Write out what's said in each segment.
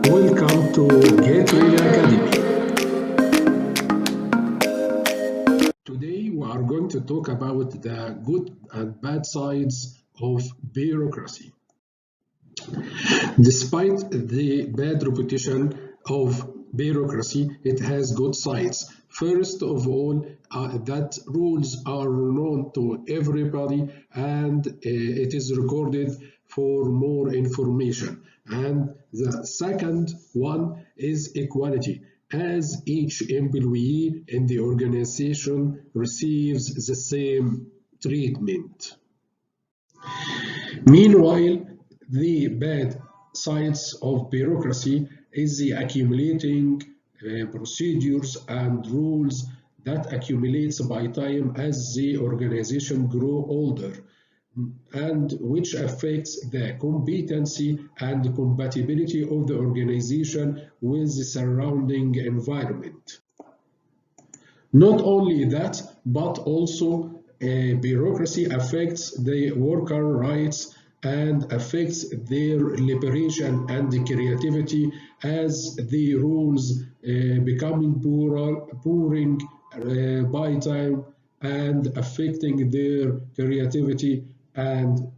Welcome to Get Ready Academy. Today we are going to talk about the good and bad sides of bureaucracy. Despite the bad reputation of bureaucracy, it has good sides. First of all, that rules are known to everybody and it is recorded for more information. And the second one is equality, as each employee in the organization receives the same treatment. Meanwhile, the bad sides of bureaucracy is the accumulating procedures and rules that accumulates by time as the organization grow older and which affects the competency and compatibility of the organization with the surrounding environment. Not only that, but also bureaucracy affects the worker rights and affects their liberation and creativity as the rules becoming boring by time and affecting their creativity and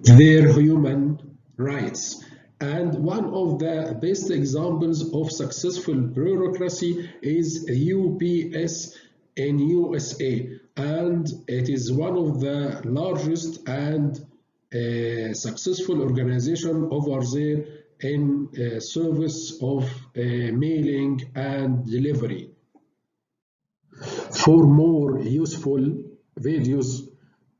their human rights. And one of the best examples of successful bureaucracy is UPS in USA, and it is one of the largest and successful organization over there in service of mailing and delivery. For more useful videos,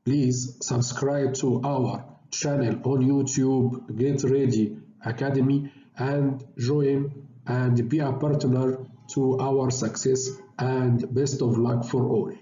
please subscribe to our channel on YouTube, Get Ready Academy, and join and be a partner to our success, and best of luck for all.